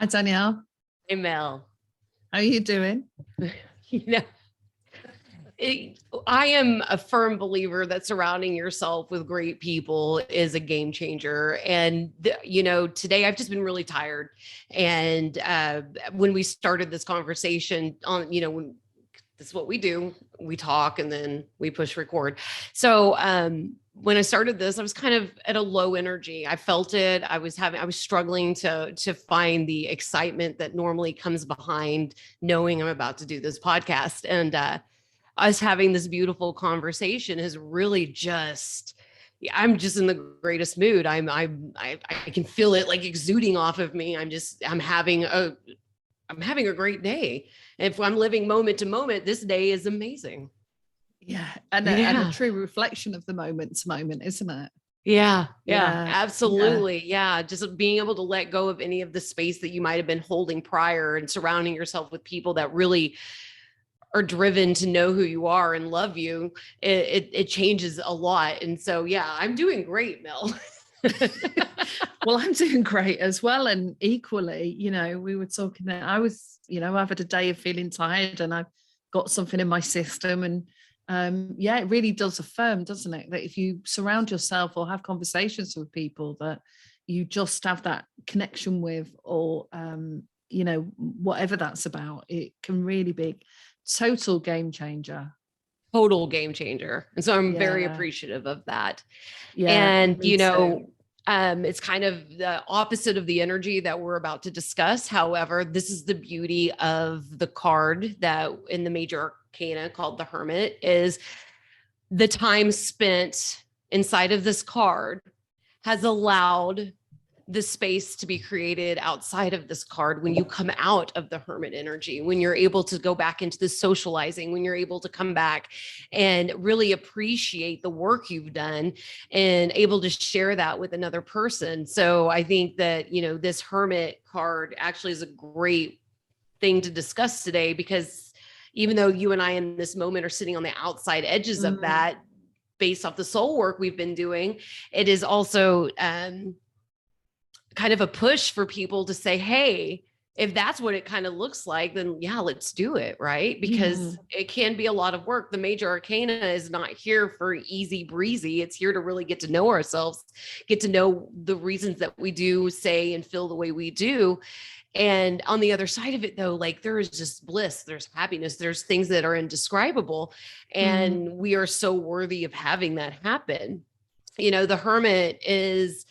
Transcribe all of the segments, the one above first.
Hi, Danielle. Hey, Mel. How are you doing? You know, I am a firm believer that surrounding yourself with great people is a game changer. And, today I've just been really tired. And when we started this conversation when this is what we do, we talk and then we push record. So, when I started this, I was kind of at a low energy. I felt it. I was struggling to find the excitement that normally comes behind knowing I'm about to do this podcast. And us having this beautiful conversation is really just, I'm just in the greatest mood. I can feel it like exuding off of me. I'm having a great day. And if I'm living moment to moment, this day is amazing. Yeah. And a true reflection of the moment to moment, isn't it? Yeah, absolutely. Yeah. Just being able to let go of any of the space that you might have been holding prior and surrounding yourself with people that really are driven to know who you are and love you. It changes a lot. And so, yeah, I'm doing great, Mel. Well, I'm doing great as well. And equally, we were talking that I was, I've had a day of feeling tired and I've got something in my system. And it really does affirm, doesn't it, that if you surround yourself or have conversations with people that you just have that connection with, or whatever that's about, it can really be total game changer. Total game changer. And so I'm very appreciative of that. Yeah. And it's kind of the opposite of the energy that we're about to discuss. However, this is the beauty of the card that in the Major Arcana called the Hermit is the time spent inside of this card has allowed the space to be created outside of this card when you come out of the hermit energy, when you're able to go back into the socializing, when you're able to come back and really appreciate the work you've done and able to share that with another person. So I think that, this hermit card actually is a great thing to discuss today, because even though you and I in this moment are sitting on the outside edges of that, based off the soul work we've been doing, it is also, kind of a push for people to say, hey, if that's what it kind of looks like, then yeah, let's do it. Right. Because it can be a lot of work. The Major Arcana is not here for easy breezy. It's here to really get to know ourselves, get to know the reasons that we do say and feel the way we do. And on the other side of it, though, like there is just bliss, there's happiness, there's things that are indescribable. And we are so worthy of having that happen. The Hermit is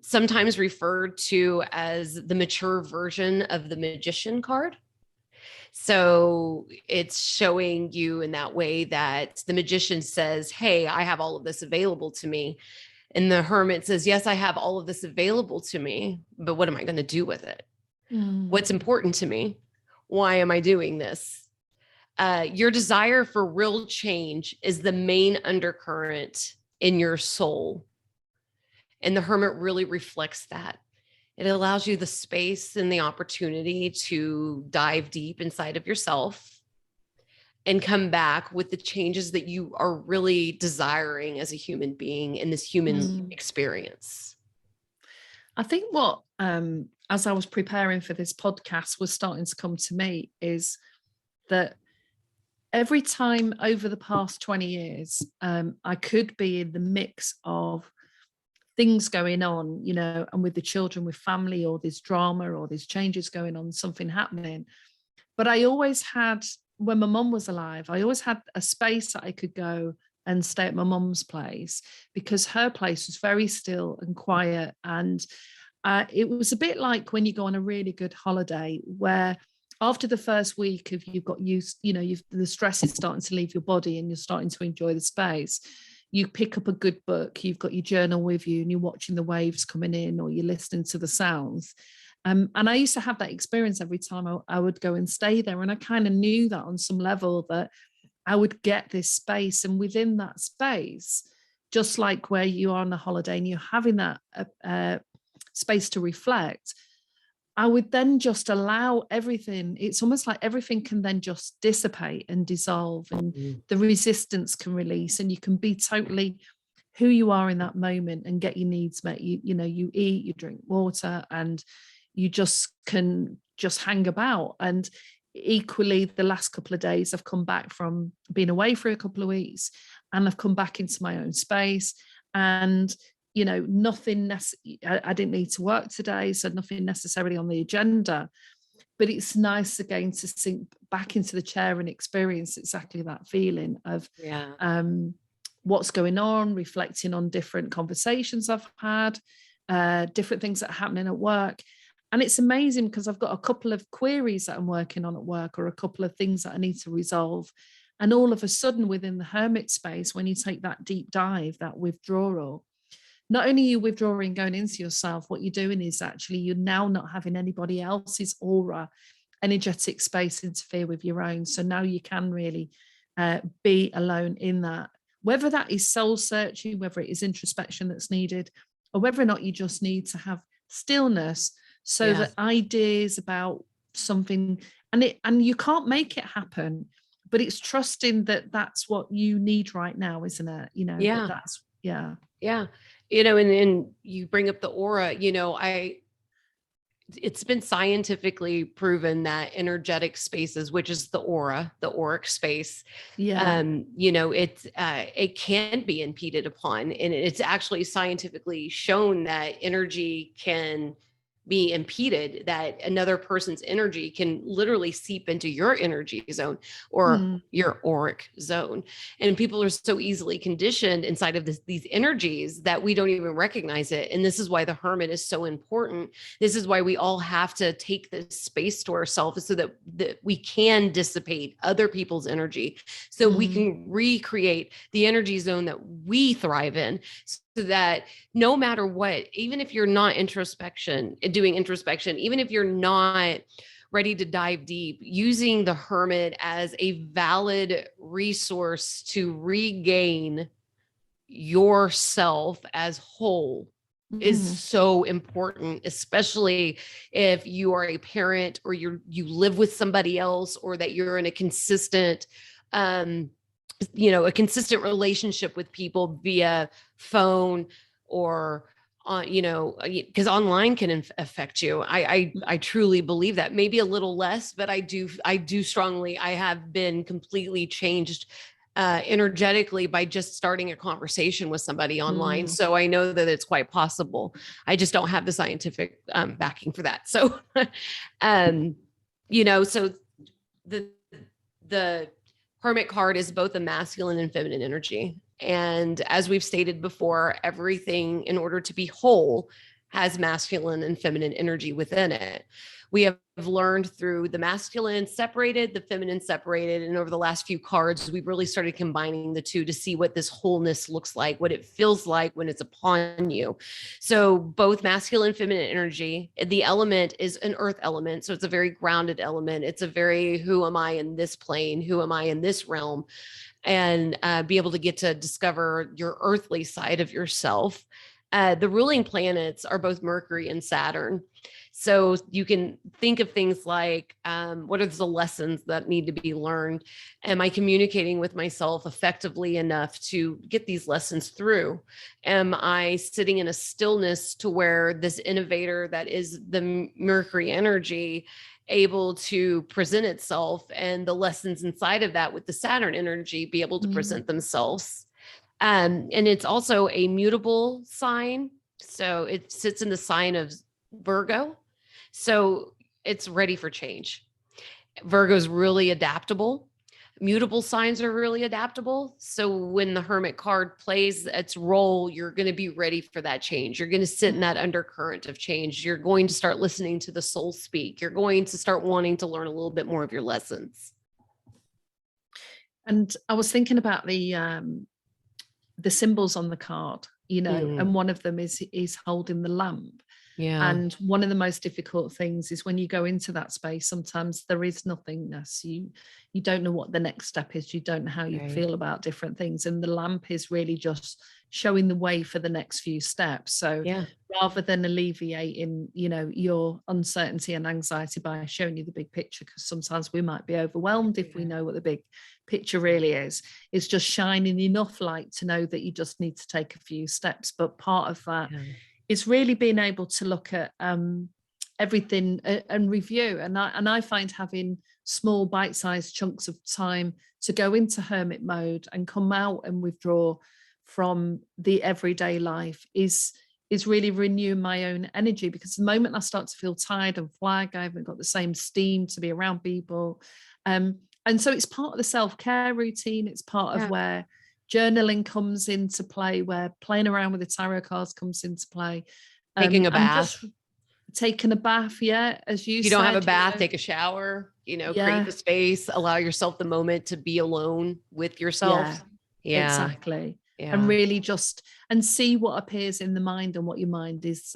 sometimes referred to as the mature version of the Magician card. So it's showing you in that way that the Magician says, hey, I have all of this available to me. And the Hermit says, yes, I have all of this available to me, but what am I going to do with it? What's important to me? Why am I doing this? Your desire for real change is the main undercurrent in your soul. And the Hermit really reflects that. It allows you the space and the opportunity to dive deep inside of yourself and come back with the changes that you are really desiring as a human being in this human experience. I think what, as I was preparing for this podcast, was starting to come to me is that every time over the past 20 years, I could be in the mix of things going on, and with the children, with family, or there's drama, or there's changes going on, something happening. But I always had, when my mum was alive, I always had a space that I could go and stay at my mum's place, because her place was very still and quiet. And it was a bit like when you go on a really good holiday, where after the first week of you've got used, the stress is starting to leave your body and you're starting to enjoy the space. You pick up a good book, you've got your journal with you and you're watching the waves coming in, or you're listening to the sounds. And I used to have that experience every time I would go and stay there. And I kind of knew that on some level that I would get this space. And within that space, just like where you are on a holiday and you're having that space to reflect, I would then just allow everything. It's almost like everything can then just dissipate and dissolve, and the resistance can release, and you can be totally who you are in that moment and get your needs met. You eat, you drink water, and you just can just hang about. And equally, the last couple of days I've come back from being away for a couple of weeks, and I've come back into my own space, and nothing I didn't need to work today, so nothing necessarily on the agenda. But it's nice again to sink back into the chair and experience exactly that feeling of what's going on, reflecting on different conversations I've had, different things that are happening at work. And it's amazing because I've got a couple of queries that I'm working on at work, or a couple of things that I need to resolve. And all of a sudden, within the hermit space, when you take that deep dive, that withdrawal, not only are you withdrawing, going into yourself, what you're doing is actually you're now not having anybody else's aura, energetic space interfere with your own. So now you can really be alone in that, whether that is soul searching, whether it is introspection that's needed, or whether or not you just need to have stillness so that ideas about something, and you can't make it happen, but it's trusting that that's what you need right now, isn't it? That's and you bring up the aura. It's been scientifically proven that energetic spaces, which is the aura, the auric space, it can be impeded upon, and it's actually scientifically shown that energy can be impeded, that another person's energy can literally seep into your energy zone or your auric zone. And people are so easily conditioned inside of these energies that we don't even recognize it. And this is why the hermit is so important. This is why we all have to take this space to ourselves so that we can dissipate other people's energy, so we can recreate the energy zone that we thrive in. So that no matter what, even if you're not doing introspection, even if you're not ready to dive deep, using the hermit as a valid resource to regain yourself as whole is so important, especially if you are a parent, or you live with somebody else, or that you're in a consistent a consistent relationship with people via phone, or because online can affect you. I truly believe that. Maybe a little less, but I do strongly. I have been completely changed energetically by just starting a conversation with somebody online. So I know that it's quite possible. I just don't have the scientific backing for that. So, so the Hermit card is both a masculine and feminine energy. And as we've stated before, everything, in order to be whole, has masculine and feminine energy within it. We have learned through the masculine separated, the feminine separated. And over the last few cards, we've really started combining the two to see what this wholeness looks like, what it feels like when it's upon you. So both masculine and feminine energy, the element is an earth element. So it's a very grounded element. It's a very, who am I in this plane? Who am I in this realm? And be able to get to discover your earthly side of yourself. The ruling planets are both Mercury and Saturn. So you can think of things like, what are the lessons that need to be learned? Am I communicating with myself effectively enough to get these lessons through? Am I sitting in a stillness to where this innovator that is the Mercury energy able to present itself, and the lessons inside of that with the Saturn energy be able to present themselves? And it's also a mutable sign. So it sits in the sign of Virgo. So it's ready for change. Virgo's really adaptable. Mutable signs are really adaptable. So when the Hermit card plays its role, you're going to be ready for that change. You're going to sit in that undercurrent of change. You're going to start listening to the soul speak. You're going to start wanting to learn a little bit more of your lessons. And I was thinking about the symbols on the card, and one of them is holding the lamp. Yeah. And one of the most difficult things is when you go into that space, sometimes there is nothingness. You don't know what the next step is. You don't know how you feel about different things. And the lamp is really just showing the way for the next few steps. So rather than alleviating, your uncertainty and anxiety by showing you the big picture, because sometimes we might be overwhelmed if we know what the big picture really is, it's just shining enough light to know that you just need to take a few steps. But part of that is really being able to look at everything and review. And I find having small bite-sized chunks of time to go into hermit mode and come out and withdraw from the everyday life is really renewing my own energy, because the moment I start to feel tired and flag, I haven't got the same steam to be around people. And so it's part of the self-care routine. It's part of where journaling comes into play, where playing around with the tarot cards comes into play. Taking a bath. Taking a bath, as you If said. you don't have a bath, take a shower, create the space, allow yourself the moment to be alone with yourself. Yeah. Exactly. Yeah. And really and see what appears in the mind and what your mind is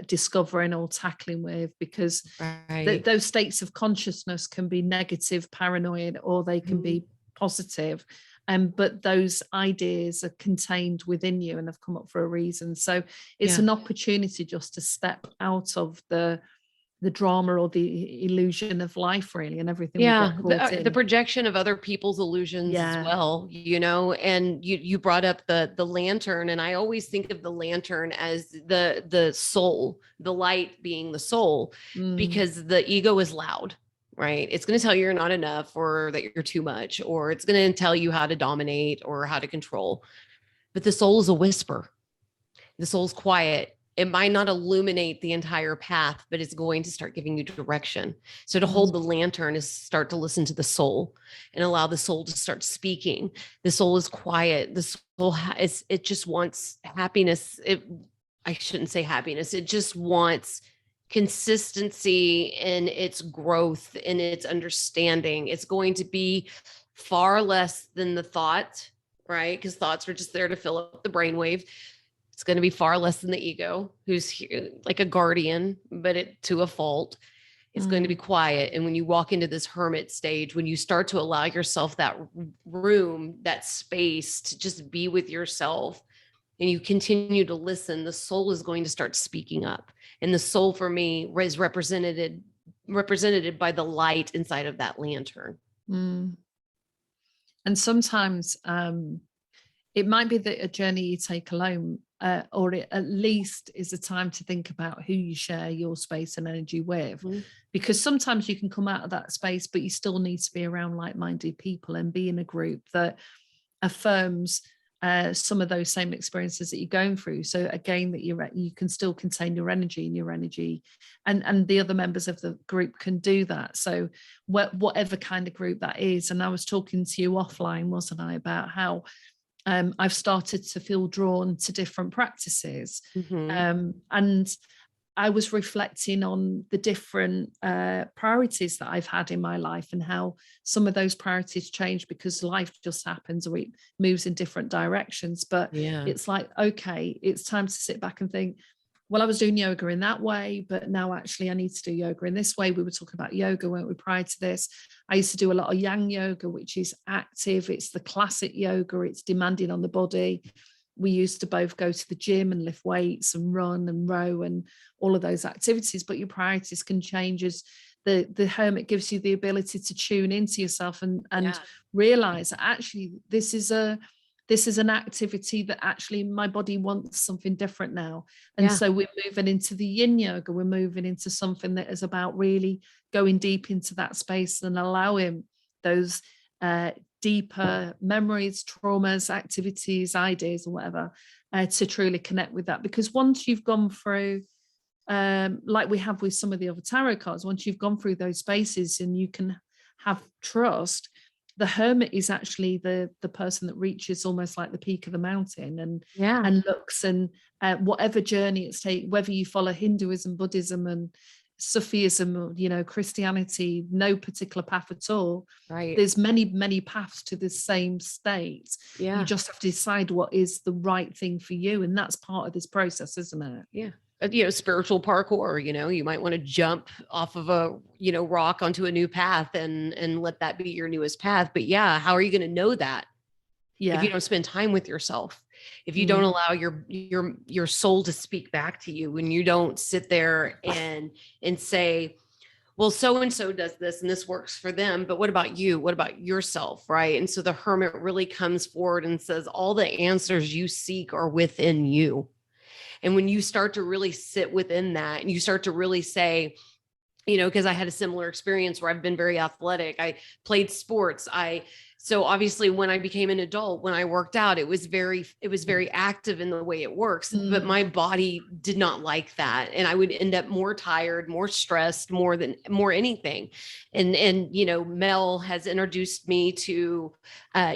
discovering or tackling with, because those states of consciousness can be negative, paranoid, or they can be positive. But those ideas are contained within you and have come up for a reason. So it's an opportunity just to step out of the drama or the illusion of life, really, and everything. The projection of other people's illusions as well, and you brought up the lantern, and I always think of the lantern as the soul, the light being the soul, because the ego is loud. Right. It's going to tell you you're not enough, or that you're too much, or it's going to tell you how to dominate or how to control. But the soul is a whisper. The soul's quiet. It might not illuminate the entire path, but it's going to start giving you direction. So to hold the lantern is start to listen to the soul and allow the soul to start speaking. The soul is quiet. The soul it just wants happiness. I shouldn't say happiness. It just wants consistency in its growth, in its understanding. It's going to be far less than the thought, right? Because thoughts are just there to fill up the brainwave. It's going to be far less than the ego, who's here like a guardian, but to a fault. It's going to be quiet. And when you walk into this hermit stage, when you start to allow yourself that room, that space to just be with yourself, and you continue to listen, the soul is going to start speaking up. And the soul for me is represented by the light inside of that lantern. And sometimes it might be that a journey you take alone, or it at least is a time to think about who you share your space and energy with. Because sometimes you can come out of that space, but you still need to be around like-minded people and be in a group that affirms some of those same experiences that you're going through. So again, that you can still contain your energy, and the other members of the group can do that. So whatever kind of group that is. And I was talking to you offline, wasn't I, about how I've started to feel drawn to different practices. And I was reflecting on the different priorities that I've had in my life, and how some of those priorities change because life just happens, or it moves in different directions. But it's like, okay, it's time to sit back and think, well, I was doing yoga in that way, but now actually I need to do yoga in this way. We were talking about yoga, weren't we, prior to this? I used to do a lot of yang yoga, which is active. It's the classic yoga. It's demanding on the body. We used to both go to the gym and lift weights and run and row and all of those activities, but your priorities can change as the hermit gives you the ability to tune into yourself and realize that actually this is an activity that actually my body wants something different now. And so we're moving into the yin yoga. We're moving into something that is about really going deep into that space and allowing those deeper memories, traumas, activities, ideas, or whatever, to truly connect with that. Because once you've gone through, like we have with some of the other tarot cards, once you've gone through those spaces and you can have trust, the hermit is actually the person that reaches almost like the peak of the mountain and looks, and whatever journey it's taken, whether you follow Hinduism, Buddhism, and Sufism, Christianity, no particular path at all. Right. There's many paths to the same state. Yeah. You just have to decide what is the right thing for you. And that's part of this process, isn't it? Yeah. Spiritual parkour, you might want to jump off of a, rock onto a new path and let that be your newest path. But how are you going to know that? If you don't spend time with yourself, if you don't allow your soul to speak back to you, when you don't sit there and say, well, so-and-so does this and this works for them, but what about you? What about yourself? Right. And so the hermit really comes forward and says, all the answers you seek are within you. And when you start to really sit within that and you start to really say, you know, because I had a similar experience where I've been very athletic. I played sports. So obviously when I became an adult, when I worked out, it was very active in the way it works, but my body did not like that. And I would end up more tired, more stressed, more anything. And, you know, Mel has introduced me to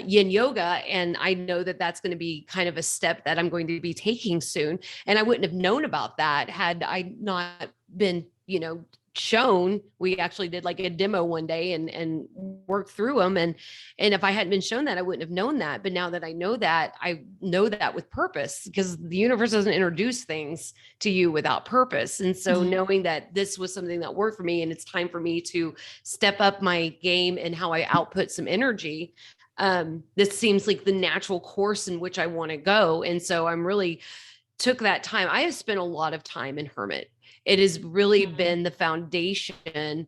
yin yoga. And I know that that's going to be kind of a step that I'm going to be taking soon. And I wouldn't have known about that had I not been, you know, shown. We actually did like a demo one day and worked through them. And if I hadn't been shown that, I wouldn't have known that. But now that I know that with purpose, because the universe doesn't introduce things to you without purpose. And so knowing that this was something that worked for me and it's time for me to step up my game and how I output some energy. This seems like the natural course in which I want to go. And so I'm really took that time. I have spent a lot of time in Hermit. It has really been the foundation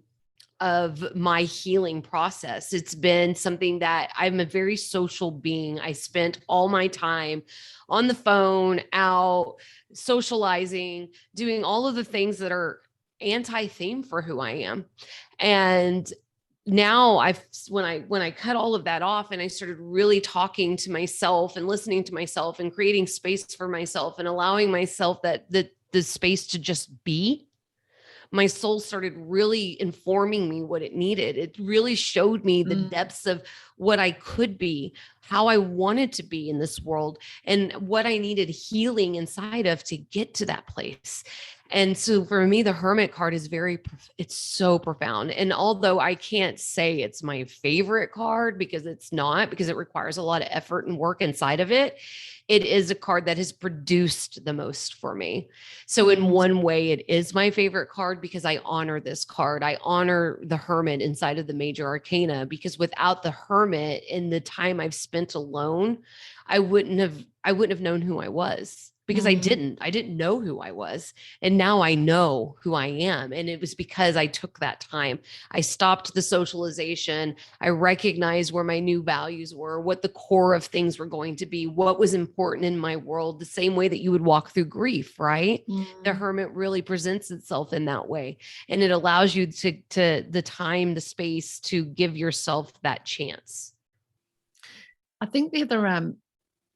of my healing process. It's been something that I'm a very social being. I spent all my time on the phone, out socializing, doing all of the things that are anti-theme for who I am. And now when I cut all of that off and I started really talking to myself and listening to myself and creating space for myself and allowing myself the space to just be, my soul started really informing me what it needed. It really showed me the depths of what I could be, how I wanted to be in this world, and what I needed healing inside of to get to that place. And so for me, the Hermit card is it's so profound. And although I can't say it's my favorite card because it's not, because it requires a lot of effort and work inside of it, it is a card that has produced the most for me. So in one way, it is my favorite card because I honor this card. I honor the Hermit inside of the Major Arcana, because without the Hermit and the time I've spent alone, I wouldn't have known who I was. Because I didn't know who I was. And now I know who I am. And it was because I took that time. I stopped the socialization. I recognized where my new values were, what the core of things were going to be, what was important in my world, the same way that you would walk through grief, right? The Hermit really presents itself in that way. And it allows you to the time, the space to give yourself that chance. I think the other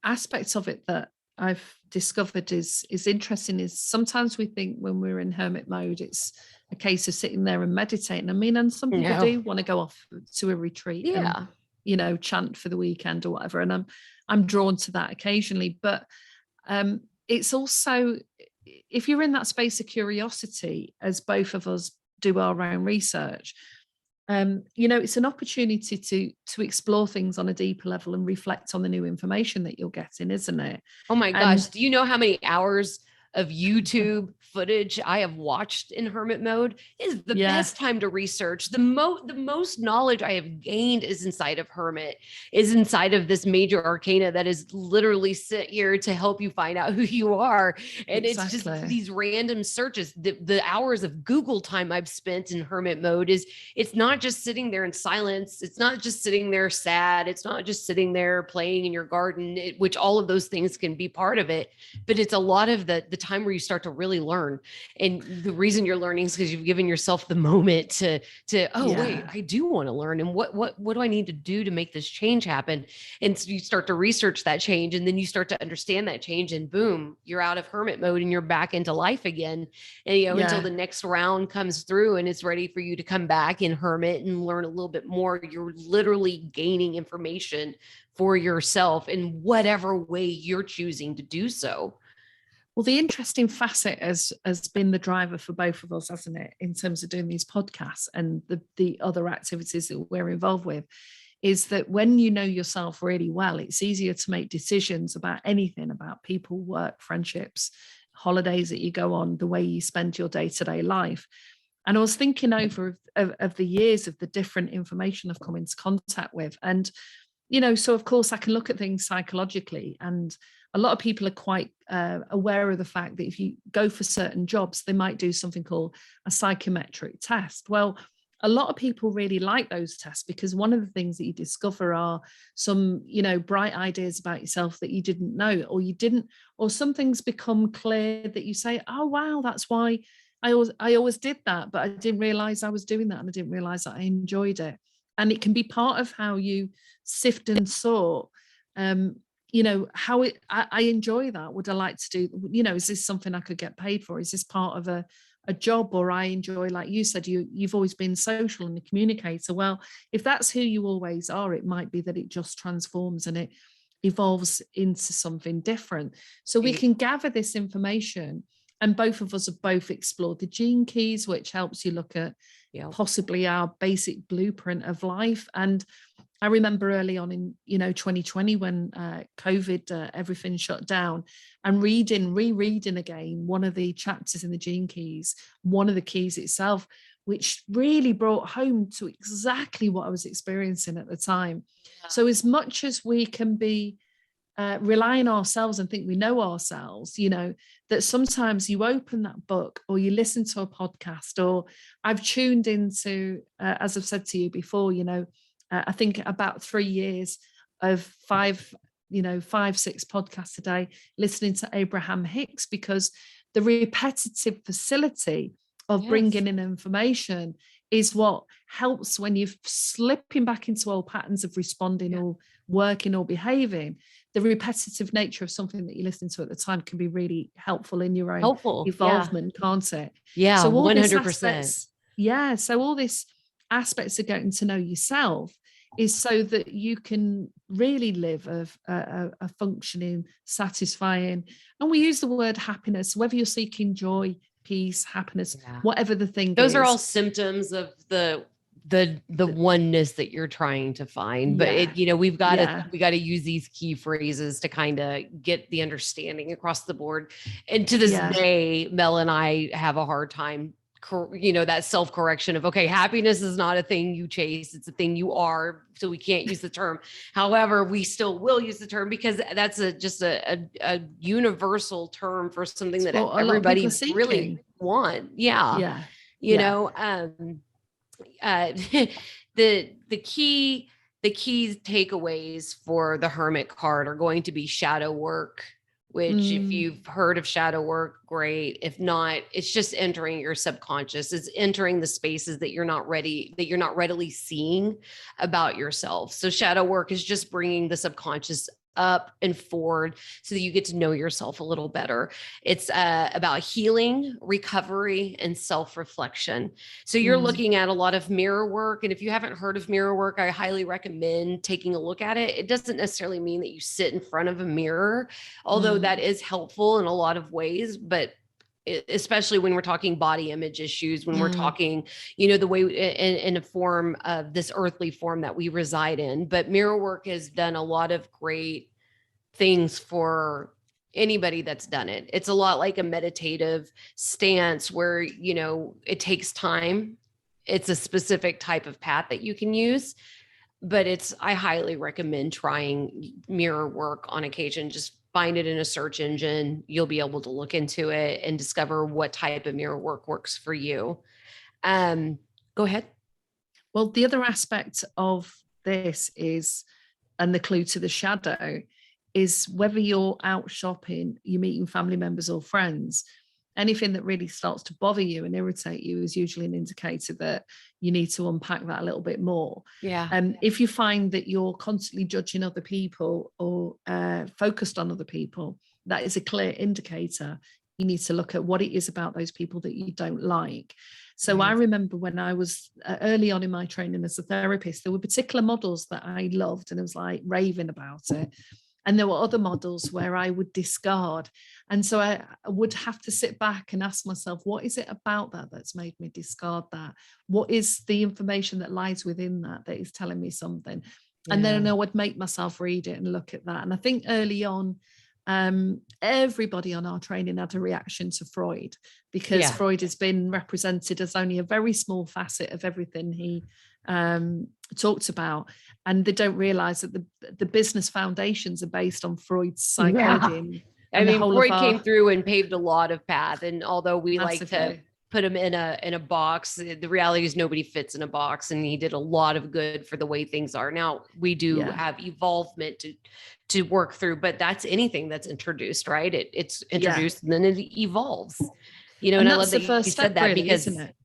aspects of it that I've discovered is interesting is sometimes we think when we're in hermit mode, it's a case of sitting there and meditating. I mean, and some people do want to go off to a retreat and, you know, chant for the weekend or whatever. And I'm drawn to that occasionally, but it's also, if you're in that space of curiosity, as both of us do our own research, you know, it's an opportunity to explore things on a deeper level and reflect on the new information that you're getting, isn't it? Oh my gosh. Do you know how many hours of YouTube footage I have watched in hermit mode? It is the best time to research. The most knowledge I have gained is inside of Hermit, is inside of this Major Arcana that is literally sit here to help you find out who you are. And it's just these random searches. The hours of Google time I've spent in hermit mode it's not just sitting there in silence. It's not just sitting there sad. It's not just sitting there playing in your garden, which all of those things can be part of it. But it's a lot of the time where you start to really learn. And the reason you're learning is because you've given yourself the moment to wait, I do want to learn. And what do I need to do to make this change happen? And so you start to research that change, and then you start to understand that change, and boom, you're out of hermit mode and you're back into life again. And, you know, until the next round comes through and it's ready for you to come back in hermit and learn a little bit more. You're literally gaining information for yourself in whatever way you're choosing to do so. Well, the interesting facet has been the driver for both of us, hasn't it, in terms of doing these podcasts and the other activities that we're involved with, is that when you know yourself really well, it's easier to make decisions about anything, about people, work, friendships, holidays that you go on, the way you spend your day-to-day life. And I was thinking over of the years of the different information I've come into contact with. And, you know, so of course I can look at things psychologically, and a lot of people are quite aware of the fact that if you go for certain jobs, they might do something called a psychometric test. Well, a lot of people really like those tests, because one of the things that you discover are some, bright ideas about yourself that you didn't know, or some things become clear that you say, oh, wow, that's why I always did that, but I didn't realize I was doing that, and I didn't realize that I enjoyed it. And it can be part of how you sift and sort, I enjoy that. Would I like to do, is this something I could get paid for? Is this part of a job? Or I enjoy, like you said, you've always been social and a communicator. Well, if that's who you always are, it might be that it just transforms and it evolves into something different. So we can gather this information, and both of us have both explored the gene keys, which helps you look at possibly our basic blueprint of life. And I remember early on in 2020 when COVID, everything shut down, and rereading again one of the chapters in the gene keys, one of the keys itself, which really brought home to exactly what I was experiencing at the time. So as much as we can be rely on ourselves and think we know ourselves, that sometimes you open that book or you listen to a podcast, or I've tuned into, as I've said to you before, I think about 3 years of 5, 6 podcasts a day, listening to Abraham Hicks, because the repetitive facility of bringing in information is what helps when you're slipping back into old patterns of responding or working or behaving. The repetitive nature of something that you listen to at the time can be really helpful in your own evolvement, can't it? Yeah, so all 100%. So all this aspects of getting to know yourself is so that you can really live a functioning, satisfying, and we use the word happiness, whether you're seeking joy, peace, happiness, whatever the thing those is. are all symptoms of the oneness that you're trying to find. But we've got to use these key phrases to kind of get the understanding across the board. And to this day, Mel and I have a hard time, that self-correction of, okay, happiness is not a thing you chase, it's a thing you are. So we can't use the term. However, we still will use the term, because that's just a universal term for something that everybody really want. The key takeaways for the Hermit card are going to be shadow work, which if you've heard of shadow work, great. If not, it's just entering your subconscious. It's entering the spaces that you're not readily seeing about yourself. So shadow work is just bringing the subconscious up and forward so that you get to know yourself a little better. It's about healing, recovery, and self-reflection. So you're looking at a lot of mirror work. And if you haven't heard of mirror work, I highly recommend taking a look at it. It doesn't necessarily mean that you sit in front of a mirror, although that is helpful in a lot of ways. But especially when we're talking body image issues, when we're talking, the way in a form of this earthly form that we reside in. But mirror work has done a lot of great things for anybody that's done it. It's a lot like a meditative stance where, it takes time. It's a specific type of path that you can use, but I highly recommend trying mirror work on occasion. Just find it in a search engine. You'll be able to look into it and discover what type of mirror work works for you. Go ahead. Well, the other aspect of this is, and the clue to the shadow, is whether you're out shopping, you're meeting family members or friends, anything that really starts to bother you and irritate you is usually an indicator that you need to unpack that a little bit more. If you find that you're constantly judging other people or focused on other people, that is a clear indicator. You need to look at what it is about those people that you don't like. So I remember when I was early on in my training as a therapist, there were particular models that I loved and I was like raving about it. And there were other models where I would discard. And so I would have to sit back and ask myself, what is it about that that's made me discard that? What is the information that lies within that is telling me something? And then I would make myself read it and look at that. And I think early on, everybody on our training had a reaction to Freud, because Freud has been represented as only a very small facet of everything he talked about, and they don't realize that the business foundations are based on Freud's psychology. I mean, Freud came through and paved a lot of path, and although we like to put him in a box. The reality is nobody fits in a box, and he did a lot of good for the way things are. Now we do have evolvement to work through, but that's anything that's introduced, right? It's introduced and then it evolves, and I love that you said that, really, because isn't it?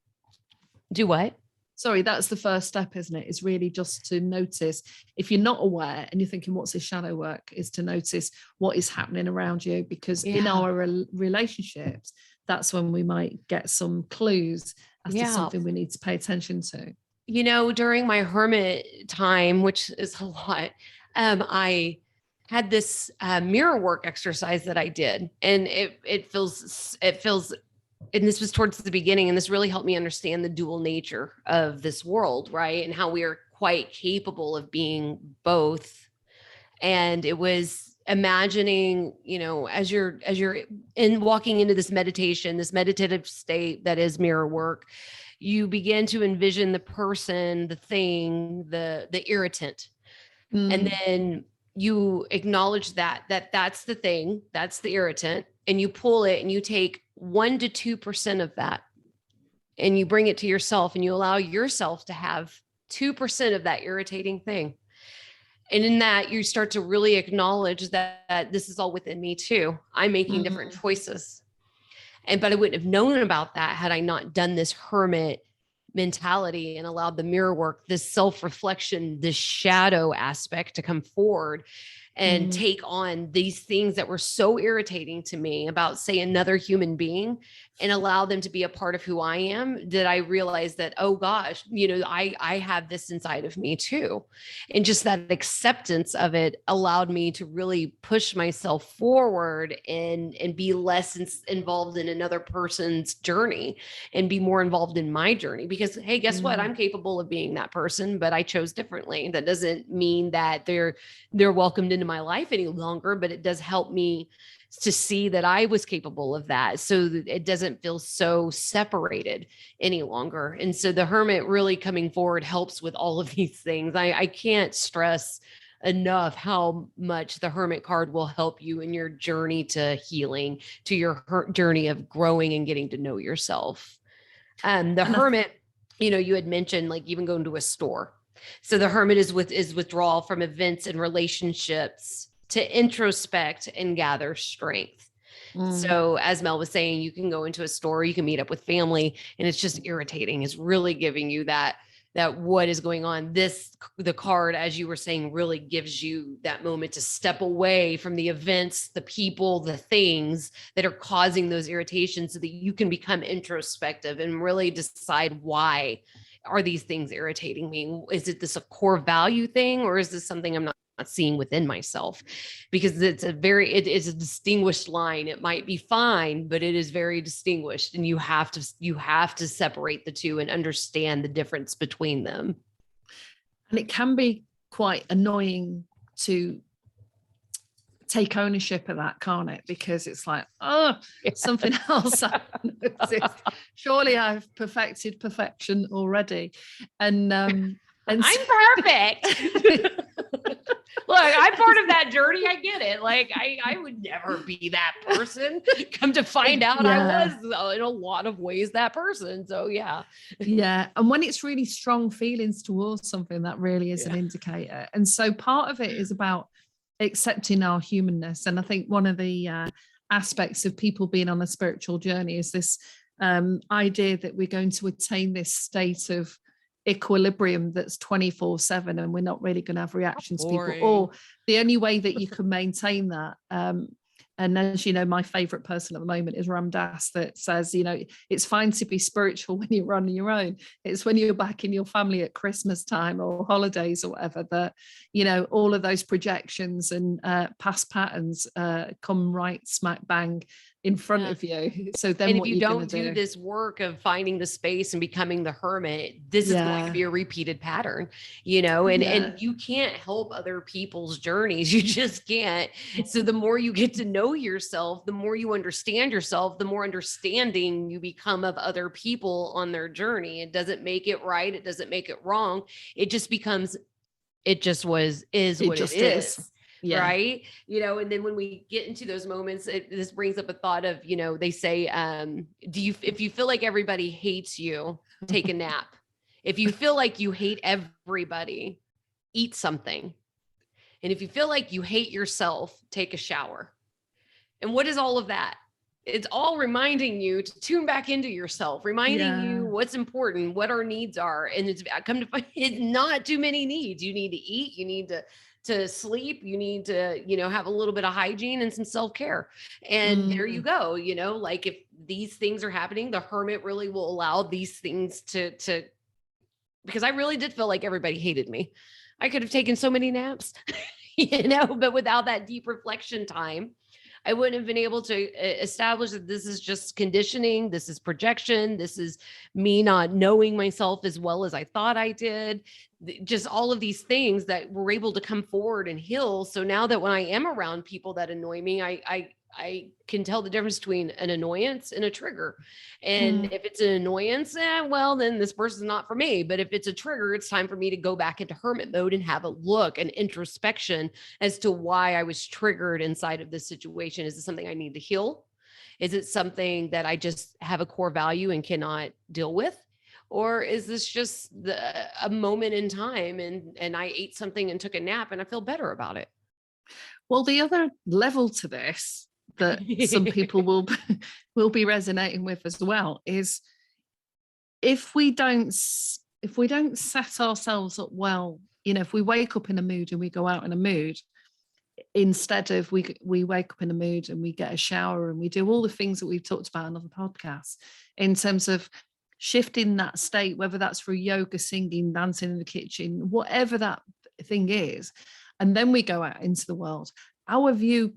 Do what? Sorry, that's the first step, isn't it? Is really just to notice. If you're not aware and you're thinking, what's this shadow work, is to notice what is happening around you, because in our relationships, that's when we might get some clues as to something we need to pay attention to. During my hermit time, which is a lot, I had this mirror work exercise that I did, and it feels and this was towards the beginning, and this really helped me understand the dual nature of this world, right? And how we are quite capable of being both. And it was imagining, as you're walking into this meditation, this meditative state that is mirror work, you begin to envision the person, the thing, the irritant. And then you acknowledge that's the thing, that's the irritant, and you pull it and you take 1 to 2% of that and you bring it to yourself, and you allow yourself to have 2% of that irritating thing. And in that, you start to really acknowledge that this is all within me too. I'm making different choices. But I wouldn't have known about that had I not done this hermit mentality and allowed the mirror work, this self-reflection, this shadow aspect to come forward and take on these things that were so irritating to me about, say, another human being, and allow them to be a part of who I am. Did I realize that, oh gosh, I have this inside of me too. And just that acceptance of it allowed me to really push myself forward and be less involved in another person's journey and be more involved in my journey. Because, hey, guess what? I'm capable of being that person, but I chose differently. That doesn't mean that they're welcomed into my life any longer, but it does help me to see that I was capable of that, so that it doesn't feel so separated any longer. And so the hermit really coming forward helps with all of these things. I can't stress enough how much the hermit card will help you in your journey to healing, to your journey of growing and getting to know yourself. The hermit, you had mentioned like even going to a store. So the hermit is withdrawal from events and relationships to introspect and gather strength. So as Mel was saying, you can go into a store, you can meet up with family, and it's just irritating. It's really giving you that what is going on. The card, as you were saying, really gives you that moment to step away from the events, the people, the things that are causing those irritations, so that you can become introspective and really decide, why are these things irritating me? Is it this a core value thing, or is this something I'm not seeing within myself? Because it's a distinguished line. It might be fine, but it is very distinguished, and you have to separate the two and understand the difference between them. And it can be quite annoying to take ownership of that, can't it? Because it's like, something else I noticed. Surely I've perfected perfection already. And I'm perfect. Look, I'm part of that journey. I get it. Like I would never be that person. Come to find out, I was in a lot of ways that person. So yeah. And when it's really strong feelings towards something, that really is an indicator. And so part of it is about accepting our humanness. And I think one of the aspects of people being on a spiritual journey is this idea that we're going to attain this state of equilibrium that's 24/7, and we're not really going to have reactions to people, or the only way that you can maintain that, and as you know, my favorite person at the moment is Ram Dass, that says, it's fine to be spiritual when you're on your own. It's when you're back in your family at Christmas time or holidays or whatever that, all of those projections and past patterns come right smack bang in front of you. So then if you don't do this work of finding the space and becoming the hermit, this is going to be a repeated pattern, and you can't help other people's journeys. You just can't. So the more you get to know yourself, the more you understand yourself, the more understanding you become of other people on their journey. It doesn't make it right. It doesn't make it wrong. It just becomes, is what it is. Yeah. right? And then when we get into those moments, this brings up a thought of, they say, if you feel like everybody hates you, take a nap. If you feel like you hate everybody, eat something. And if you feel like you hate yourself, take a shower. And what is all of that? It's all reminding you to tune back into yourself, reminding you what's important, what our needs are. And it's come to find it's not too many needs. You need to eat, you need to sleep, you need to, have a little bit of hygiene and some self-care. And there you go. Like if these things are happening, the hermit really will allow these things to because I really did feel like everybody hated me. I could have taken so many naps, but without that deep reflection time, I wouldn't have been able to establish that this is just conditioning. This is projection. This is me not knowing myself as well as I thought I did. Just all of these things that were able to come forward and heal. So now that when I am around people that annoy me, I can tell the difference between an annoyance and a trigger. And if it's an annoyance, well, then this person's not for me. But if it's a trigger, it's time for me to go back into hermit mode and have a look and introspection as to why I was triggered inside of this situation. Is it something I need to heal? Is it something that I just have a core value and cannot deal with? Or is this just a moment in time and I ate something and took a nap and I feel better about it? Well, the other level to this that some people will be resonating with as well is if we don't set ourselves up well, if we wake up in a mood and we go out in a mood, instead of we wake up in a mood and we get a shower and we do all the things that we've talked about on other podcasts in terms of shifting that state, whether that's through yoga, singing, dancing in the kitchen, whatever that thing is, and then we go out into the world, our view,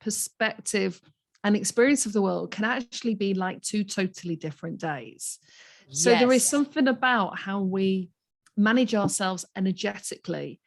perspective, and experience of the world can actually be like two totally different days. Yes. So there is something about how we manage ourselves energetically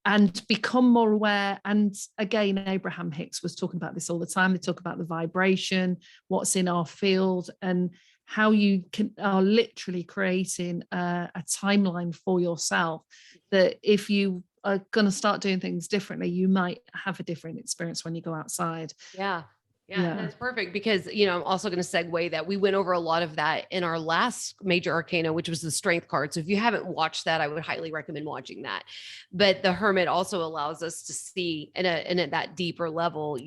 and become more aware. And again, Abraham Hicks was talking about this all the time. They talk about the vibration, what's in our field, and how you are literally creating a timeline for yourself that if you are going to start doing things differently, you might have a different experience when you go outside. Yeah, that's perfect because, I'm also going to segue that we went over a lot of that in our last Major Arcana, which was the strength card. So if you haven't watched that, I would highly recommend watching that. But the hermit also allows us to see at that deeper level,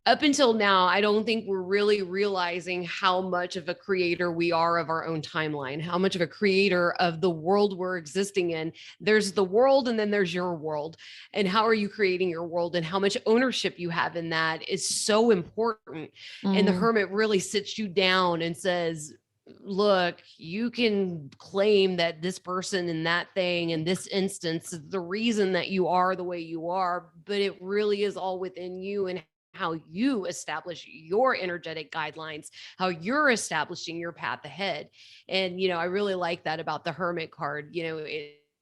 up until now, I don't think we're really realizing how much of a creator we are of our own timeline, how much of a creator of the world we're existing in. There's the world and then there's your world. And how are you creating your world and how much ownership you have in that is so important. And the hermit really sits you down and says, look, you can claim that this person and that thing in this instance is the reason that you are the way you are, but it really is all within you and how you establish your energetic guidelines, how you're establishing your path ahead. And, I really like that about the hermit card.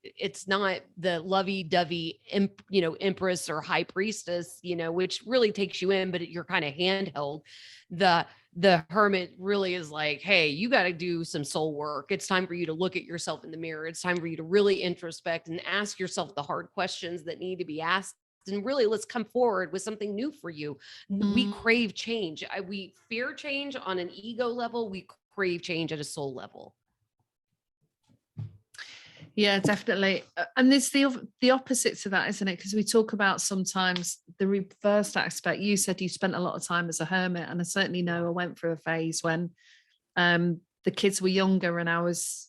It's not the lovey-dovey, empress or high priestess, which really takes you in, but you're kind of handheld. The hermit really is like, hey, you got to do some soul work. It's time for you to look at yourself in the mirror. It's time for you to really introspect and ask yourself the hard questions that need to be asked. And really, let's come forward with something new for you. We crave change. We fear change on an ego level. We crave change at a soul level. Yeah, definitely. And there's the opposite to that, isn't it? Because we talk about sometimes the reverse aspect. You said you spent a lot of time as a hermit, and I certainly know I went through a phase when the kids were younger and I was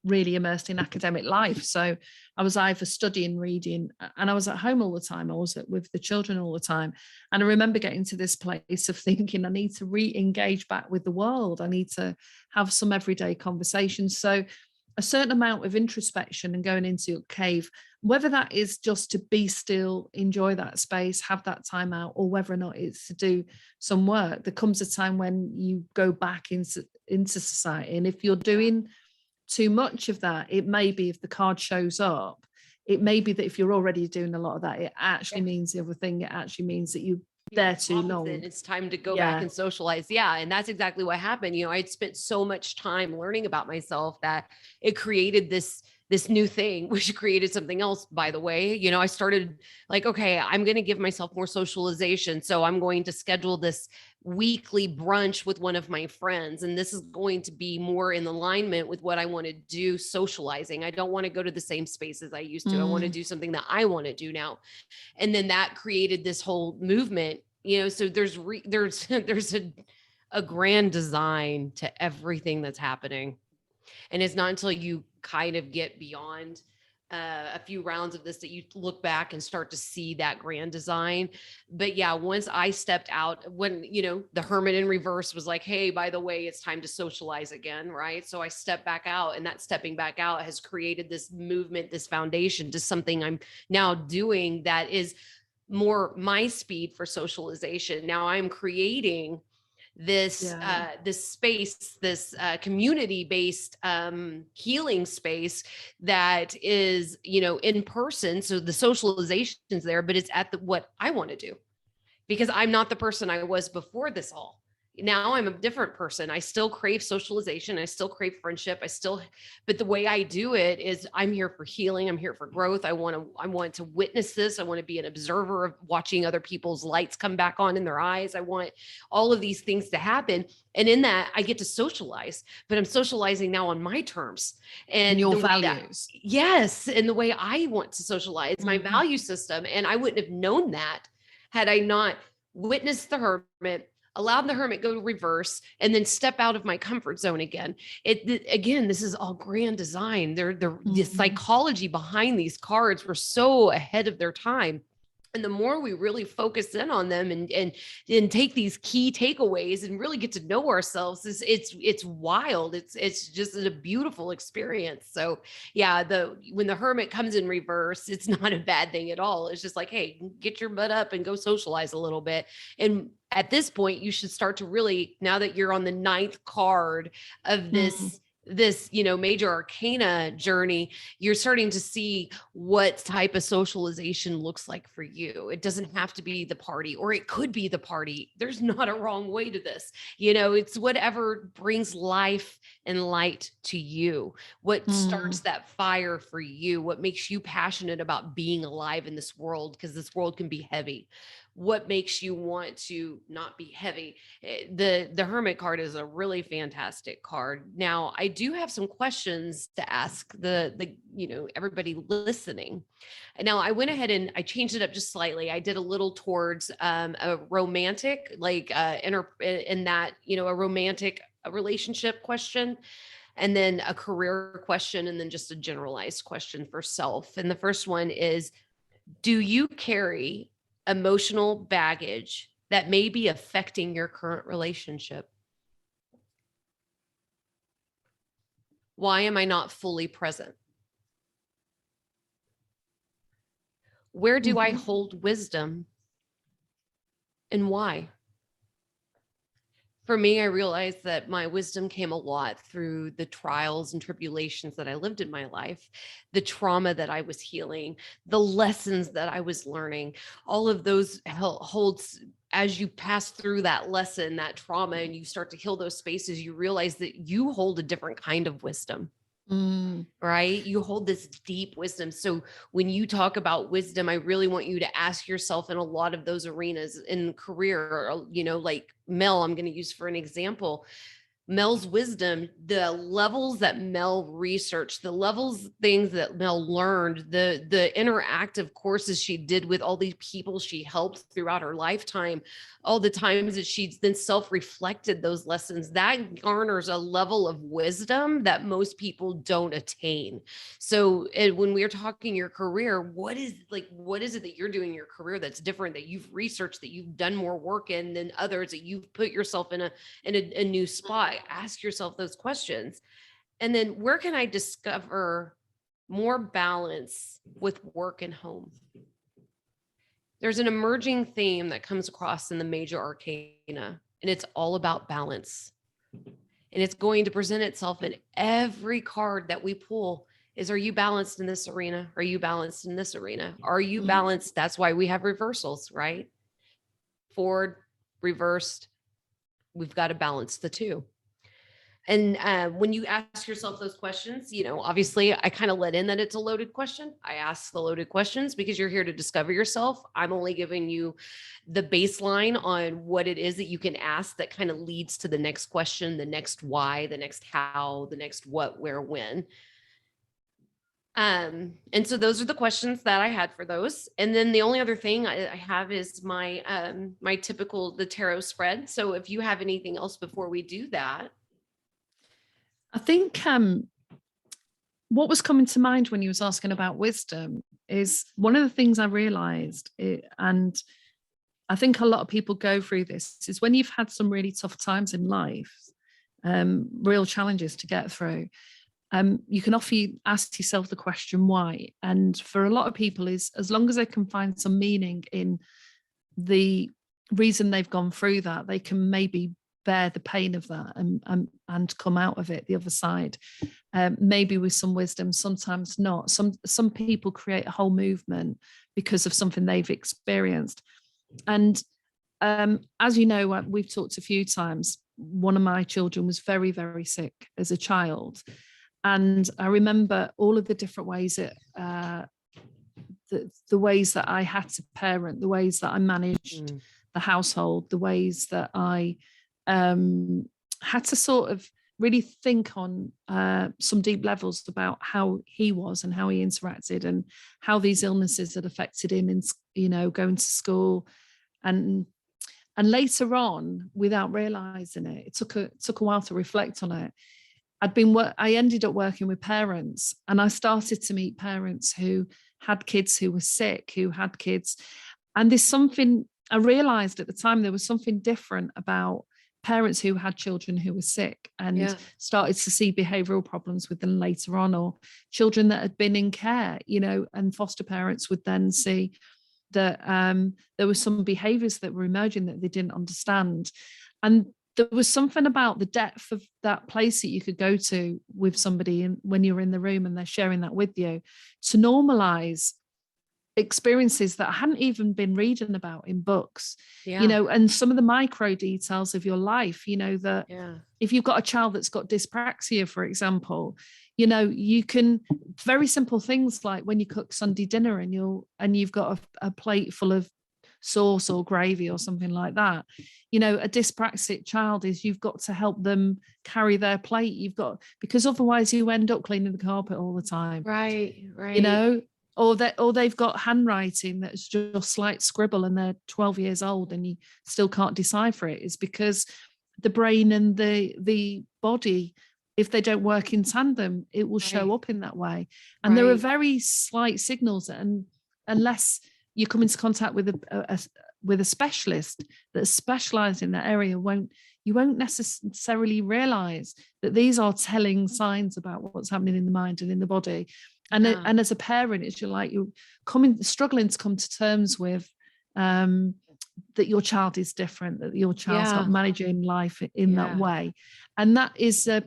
really immersed in academic life. So I was either studying, reading, and I was at home all the time. I was with the children all the time. And I remember getting to this place of thinking I need to re-engage back with the world. I need to have some everyday conversations. So a certain amount of introspection and going into a cave, whether that is just to be still, enjoy that space, have that time out, or whether or not it's to do some work, there comes a time when you go back into society. And if you're doing too much of that, it may be if the card shows up, it may be that if you're already doing a lot of that, it actually means the other thing. It actually means that you there too long. It's time to go back and socialize. Yeah. And that's exactly what happened. I'd spent so much time learning about myself that it created this this new thing, which created something else, by the way. You know, I started like, okay, I'm going to give myself more socialization. So I'm going to schedule this weekly brunch with one of my friends. And this is going to be more in alignment with what I want to do socializing. I don't want to go to the same spaces I used to. I want to do something that I want to do now. And then that created this whole movement, you know, so there's there's a grand design to everything that's happening. And it's not until you kind of get beyond a few rounds of this that you look back and start to see that grand design. But yeah, once I stepped out, when, you know, the Hermit in reverse was like, hey, by the way, it's time to socialize again. Right. So I stepped back out, and that stepping back out has created this movement, this foundation to something I'm now doing that is more my speed for socialization. Now I'm creating this this space, this community based healing space that is, you know, in person. So the socialization's there, but it's at what I want to do, because I'm not the person I was before this all. Now I'm a different person. I still crave socialization. I still crave friendship. But the way I do it is I'm here for healing. I'm here for growth. I want to witness this. I want to be an observer of watching other people's lights come back on in their eyes. I want all of these things to happen. And in that, I get to socialize, but I'm socializing now on my terms and your values. Yes. And the way I want to socialize, my value system. And I wouldn't have known that had I not witnessed the Hermit, allowed the Hermit go to reverse, and then step out of my comfort zone again. Again, this is all grand design. The psychology behind these cards were so ahead of their time. And the more we really focus in on them and take these key takeaways and really get to know ourselves, it's wild. It's just a beautiful experience. So yeah, when the Hermit comes in reverse, it's not a bad thing at all. It's just like, hey, get your butt up and go socialize a little bit. And at this point, you should start to really, now that you're on the 9th card of this you know, Major Arcana journey, you're starting to see what type of socialization looks like for you. It doesn't have to be the party, or it could be the party. There's not a wrong way to this. You know, it's whatever brings life and light to you, what starts that fire for you, what makes you passionate about being alive in this world, because this world can be heavy. What makes you want to not be heavy? The Hermit card is a really fantastic card. Now, I do have some questions to ask the you know, everybody listening. Now, I went ahead and I changed it up just slightly. I did a little towards a romantic, like in that, you know, a romantic relationship question, and then a career question, and then just a generalized question for self. And the first one is, do you carry emotional baggage that may be affecting your current relationship? Why am I not fully present? Where do I hold wisdom, and why? For me, I realized that my wisdom came a lot through the trials and tribulations that I lived in my life, the trauma that I was healing, the lessons that I was learning. All of those holds, as you pass through that lesson, that trauma, and you start to heal those spaces, you realize that you hold a different kind of wisdom. Right? You hold this deep wisdom. So when you talk about wisdom, I really want you to ask yourself in a lot of those arenas in career, or, you know, like Mel, I'm going to use for an example. Mel's wisdom, the levels that Mel researched, the levels, things that Mel learned, the interactive courses she did with all these people she helped throughout her lifetime, all the times that she's then self-reflected those lessons, that garners a level of wisdom that most people don't attain. So when we're talking your career, what is it that you're doing in your career that's different, that you've researched, that you've done more work in than others, that you've put yourself in a new spot? Ask yourself those questions. And then, where can I discover more balance with work and home? There's an emerging theme that comes across in the Major Arcana, and it's all about balance. And it's going to present itself in every card that we pull. Are you balanced in this arena? Are you balanced in this arena? Are you balanced? That's why we have reversals, right? Forward, reversed. We've got to balance the two. And when you ask yourself those questions, you know, obviously I kind of let in that it's a loaded question. I ask the loaded questions because you're here to discover yourself. I'm only giving you the baseline on what it is that you can ask that kind of leads to the next question, the next why, the next how, the next what, where, when. And so those are the questions that I had for those. And then the only other thing I have is my my typical the tarot spread. So if you have anything else before we do that. I think what was coming to mind when you was asking about wisdom is one of the things I realized, and I think a lot of people go through this, is when you've had some really tough times in life, real challenges to get through, you can often ask yourself the question why. And for a lot of people, is as long as they can find some meaning in the reason they've gone through that, they can maybe bear the pain of that and come out of it the other side, maybe with some wisdom, sometimes not. Some people create a whole movement because of something they've experienced. And as you know, we've talked a few times, one of my children was very, very sick as a child. And I remember all of the different ways that the ways that I had to parent, the ways that I managed the household, the ways that I had to sort of really think on some deep levels about how he was and how he interacted and how these illnesses had affected him in, you know, going to school. And later on, without realizing it, it took a while to reflect on it. I ended up working with parents, and I started to meet parents who had kids who were sick, who had kids. And there's something I realized at the time, there was something different about parents who had children who were sick and started to see behavioral problems with them later on, or children that had been in care, you know, and foster parents would then see that there were some behaviors that were emerging that they didn't understand. And there was something about the depth of that place that you could go to with somebody when you're in the room and they're sharing that with you, to normalize experiences that I hadn't even been reading about in books, you know, and some of the micro details of your life, you know, that if you've got a child that's got dyspraxia, for example, you know, you can, very simple things like when you cook Sunday dinner and you've got a plate full of sauce or gravy or something like that, you know, a dyspraxic child is, you've got to help them carry their plate, because otherwise you end up cleaning the carpet all the time, right, you know, or they've got handwriting that's just slight scribble and they're 12 years old and you still can't decipher it. Is because the brain and the body, if they don't work in tandem, it will show up in that way. And there are very slight signals, and unless you come into contact with a specialist that specializes in that area, you won't necessarily realize that these are telling signs about what's happening in the mind and in the body. And and as a parent, it's you're struggling to come to terms with that your child is different, that your child's not managing life in that way. And that is a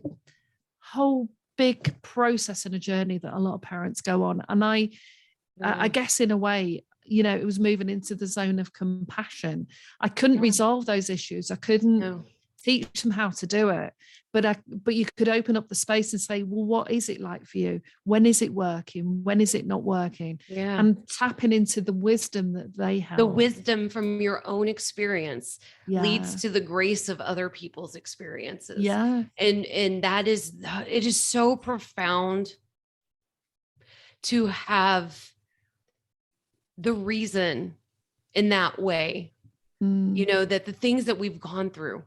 whole big process and a journey that a lot of parents go on. And I guess in a way, you know, it was moving into the zone of compassion. I couldn't resolve those issues. I couldn't teach them how to do it, but you could open up the space and say, well, what is it like for you? When is it working? When is it not working? And tapping into the wisdom that they have. The wisdom from your own experience leads to the grace of other people's experiences. And that is, it is so profound to have the reason in that way, you know, that the things that we've gone through,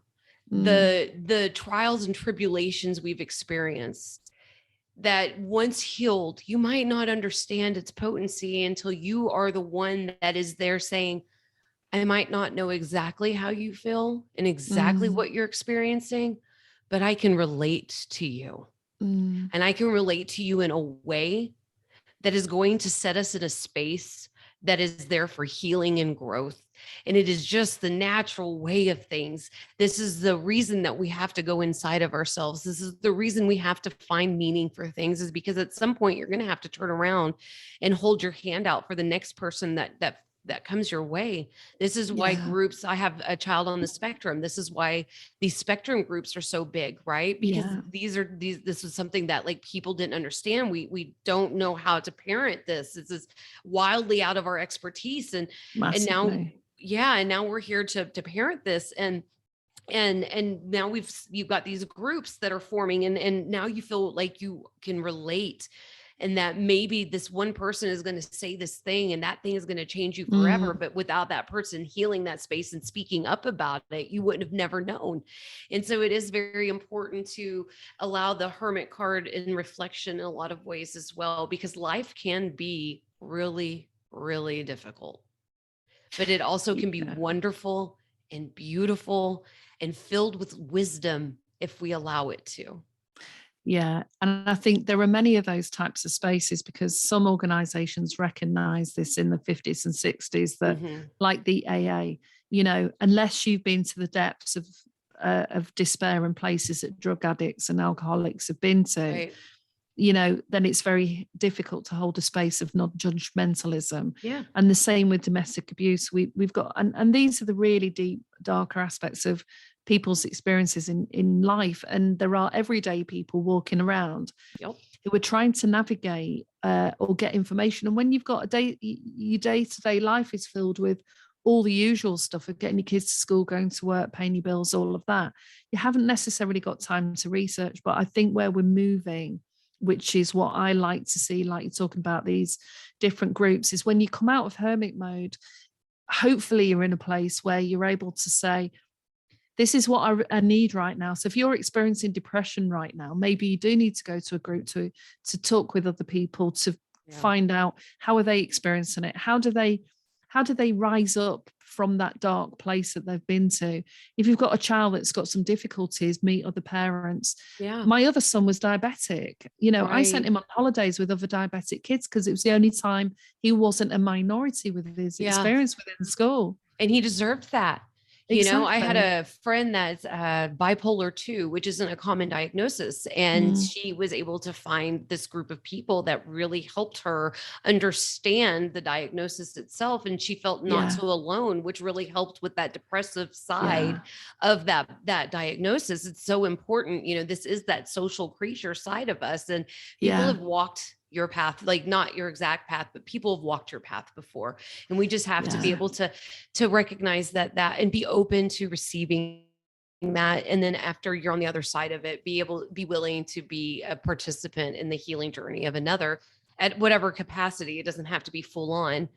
the trials and tribulations we've experienced, that once healed, you might not understand its potency until you are the one that is there saying, I might not know exactly how you feel and exactly what you're experiencing, but I can relate to you. And I can relate to you in a way that is going to set us in a space that is there for healing and growth. And it is just the natural way of things. This is the reason that we have to go inside of ourselves. This is the reason we have to find meaning for things, is because at some point you're going to have to turn around and hold your hand out for the next person that that comes your way. This is why groups, I have a child on the spectrum. This is why these spectrum groups are so big, right? Because this is something that like people didn't understand. We don't know how to parent this. This is wildly out of our expertise. And Massively. and now we're here to parent this. And now you've got these groups that are forming, and now you feel like you can relate, and that maybe this one person is going to say this thing and that thing is going to change you forever. But without that person healing that space and speaking up about it, you wouldn't have never known. And so it is very important to allow the Hermit card in reflection in a lot of ways as well, because life can be really, really difficult, but it also can be wonderful and beautiful and filled with wisdom if we allow it to. Yeah. And I think there are many of those types of spaces, because some organizations recognize this in the 50s and 60s that like the AA, you know, unless you've been to the depths of despair and places that drug addicts and alcoholics have been to, you know, then it's very difficult to hold a space of non-judgmentalism. Yeah. And the same with domestic abuse. We've got, and these are the really deep, darker aspects of people's experiences in life. And there are everyday people walking around who are trying to navigate or get information. And when you've got your day-to-day life is filled with all the usual stuff of getting your kids to school, going to work, paying your bills, all of that, you haven't necessarily got time to research. But I think where we're moving, which is what I like to see, like you're talking about these different groups, is when you come out of hermit mode, hopefully you're in a place where you're able to say, this is what I need right now. So if you're experiencing depression right now, maybe you do need to go to a group to talk with other people, to find out how are they experiencing it? How do they rise up from that dark place that they've been to? If you've got a child that's got some difficulties, meet other parents. My other son was diabetic. You know, I sent him on holidays with other diabetic kids because it was the only time he wasn't a minority with his experience within school. And he deserved that. You know, I had a friend that's bipolar 2, which isn't a common diagnosis. And she was able to find this group of people that really helped her understand the diagnosis itself. And she felt not so alone, which really helped with that depressive side of that diagnosis. It's so important. You know, this is that social creature side of us. And people have walked your path, like not your exact path, but people have walked your path before. And we just have to be able to recognize that and be open to receiving that. And then after you're on the other side of it, be willing to be a participant in the healing journey of another at whatever capacity. It doesn't have to be full on.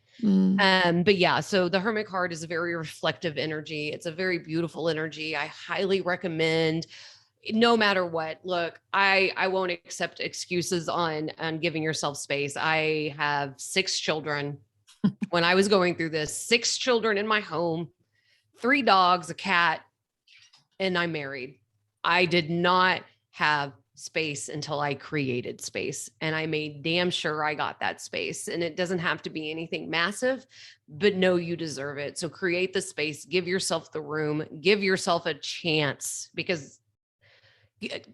But yeah, so the Hermit card is a very reflective energy. It's a very beautiful energy. I highly recommend, no matter what. Look, I won't accept excuses on giving yourself space. I have 6 children. When I was going through this, 6 children in my home, 3 dogs, a cat, and I'm married. I did not have space until I created space, and I made damn sure I got that space. And it doesn't have to be anything massive, but know you deserve it. So create the space, give yourself the room, give yourself a chance, because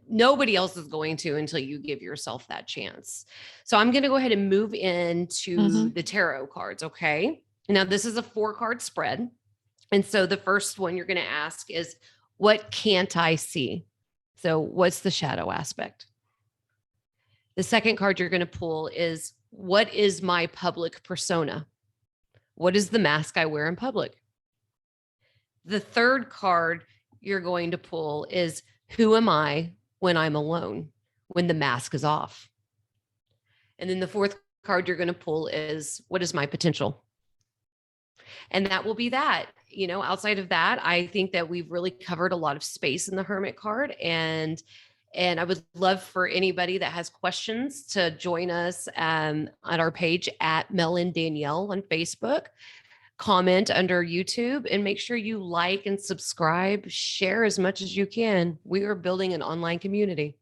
nobody else is going to until you give yourself that chance. So I'm going to go ahead and move into the tarot cards. Okay. Now this is a 4-card spread. And so the first one you're going to ask is, what can't I see? So what's the shadow aspect? The second card you're going to pull is, what is my public persona? What is the mask I wear in public? The third card you're going to pull is, who am I when I'm alone, when the mask is off? And then the fourth card you're going to pull is, what is my potential? And that will be that. You know, outside of that, I think that we've really covered a lot of space in the Hermit card. And I would love for anybody that has questions to join us at our page at Mel and Danielle on Facebook. Comment under YouTube, and make sure you like and subscribe, share as much as you can. We are building an online community.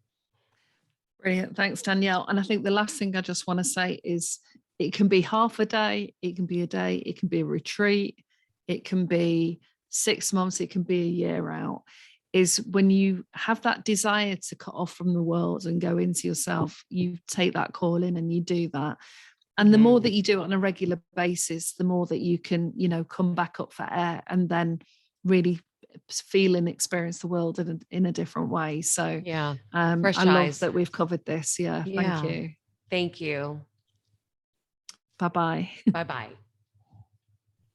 Brilliant. Thanks, Danielle. And I think the last thing I just want to say is, it can be half a day, it can be a day, it can be a retreat, it can be 6 months, it can be a year out. Is when you have that desire to cut off from the world and go into yourself, you take that call in and you do that. And the more that you do it on a regular basis, the more that you can, you know, come back up for air and then really feel and experience the world in a different way. So Yeah. I Fresh love eyes. that we've covered this. Yeah. Thank you. Thank you. Bye-bye. Bye-bye.